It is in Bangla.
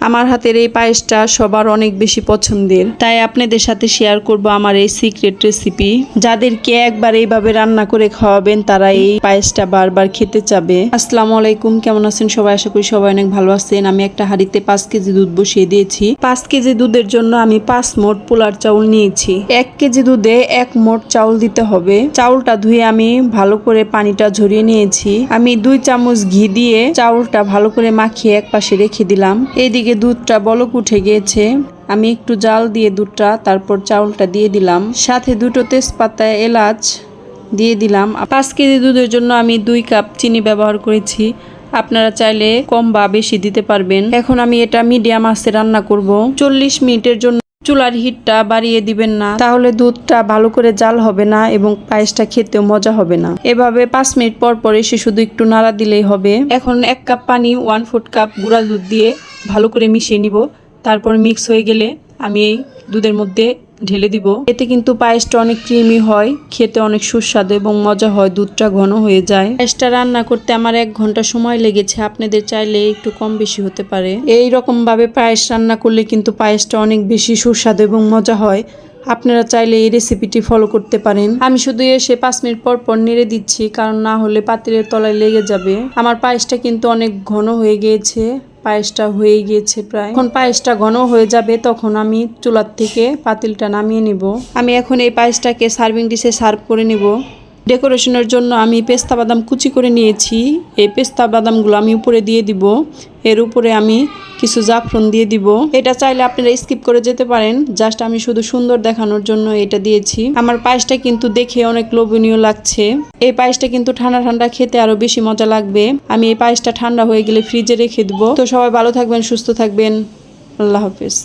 আমার হাতের এই পায়েসটা সবার অনেক বেশি পছন্দের, তাই আপনাদের সাথে শেয়ার করব আমার এই সিক্রেট রেসিপি। যাদেরকে একবার এইভাবে রান্না করে খাওয়াবেন তারা এই পায়েসটা বারবার খেতে চাবে। আসসালামু আলাইকুম, কেমন আছেন সবাই? আশা করি সবাই অনেক ভালো আছেন। আমি একটা হাঁড়িতে 5 কেজি দুধ বসিয়ে দিয়েছি। 5 কেজি দুধের জন্য আমি 5 মোট পোলার চাউল নিয়েছি। 1 কেজি দুধে 1 মোট চাউল দিতে হবে। চাউলটা ধুয়ে আমি ভালো করে পানিটা ঝরিয়ে নিয়েছি। আমি 2 চামচ ঘি দিয়ে চাউলটা ভালো করে মাখিয়ে এক পাশে রেখে দিলাম। এইদিকে দুধটা বলক উঠে গিয়েছে। আমি একটু জাল দিয়ে দুধটা, তারপর চাউলটা দিয়ে দিলাম। সাথে 2টো তেজপাতা, এলাচ দিয়ে দিলাম। 5 কেজি দুধের জন্য আমি 2 কাপ চিনি ব্যবহার করেছি। আপনারা চাইলে কম বা বেশি দিতে পারবেন। এখন আমি এটা মিডিয়াম আঁচে রান্না করব 40 মিনিটের জন্য। চুলার হিটটা বাড়িয়ে দিবেন না, তাহলে দুধটা ভালো করে জাল হবে না এবং পায়েসটা খেতেও মজা হবে না। এভাবে 5 মিনিট পর পর এসে শুধু একটু নাড়া দিলেই হবে। এখন 1 কাপ পানি 1/4 কাপ গুঁড়া দুধ দিয়ে ভালো করে মিশিয়ে নিব। তারপর মিক্স হয়ে গেলে আমি এই দুধের মধ্যে ঢেলে দিব। এতে কিন্তু পায়েসটা অনেক ক্রিমি হয়, খেতে অনেক সুস্বাদু এবং মজা হয়, দুধটা ঘন হয়ে যায়। পায়েসটা রান্না করতে আমার 1 ঘন্টা সময় লেগেছে। আপনাদের চাইলে একটু কম বেশি হতে পারে। এই রকম ভাবে পায়েস রান্না করলে কিন্তু পায়েসটা অনেক বেশি সুস্বাদু এবং মজা হয়। আপনারা চাইলে এই রেসিপিটি ফলো করতে পারেন। আমি শুধু এসে 5 মিনিট পর পর নেড়ে দিচ্ছি, কারণ না হলে পাতিলের তলায় লেগে যাবে। আমার পায়েসটা কিন্তু অনেক ঘন হয়ে গিয়েছে। পায়েসটা হয়ে গিয়েছে প্রায়। যখন পায়েসটা ঘন হয়ে যাবে তখন আমি চুলার থেকে পাতিলটা নামিয়ে নিব। আমি এখন এই পায়েসটাকে সার্ভিং ডিশে সার্ভ করে নিব। ডেকোরেশনের জন্য আমি পেস্তা বাদাম কুচি করে নিয়েছি। এই পেস্তা বাদামগুলো আমি উপরে দিয়ে দিব। এর উপরে আমি কিছু জাফরান দিয়ে দিব। এটা চাইলে আপনারা স্কিপ করে যেতে পারেন, জাস্ট আমি শুধু সুন্দর দেখানোর জন্য এটা দিয়েছি। আমার পায়েসটা কিন্তু দেখে অনেক লোভনীয় লাগছে। এই পায়েসটা কিন্তু ঠান্ডা ঠান্ডা খেতে আরো বেশি মজা লাগবে। আমি এই পায়েসটা ঠান্ডা হয়ে গেলে ফ্রিজে রেখে দেবো। তো সবাই ভালো থাকবেন, সুস্থ থাকবেন। আল্লাহ হাফেজ।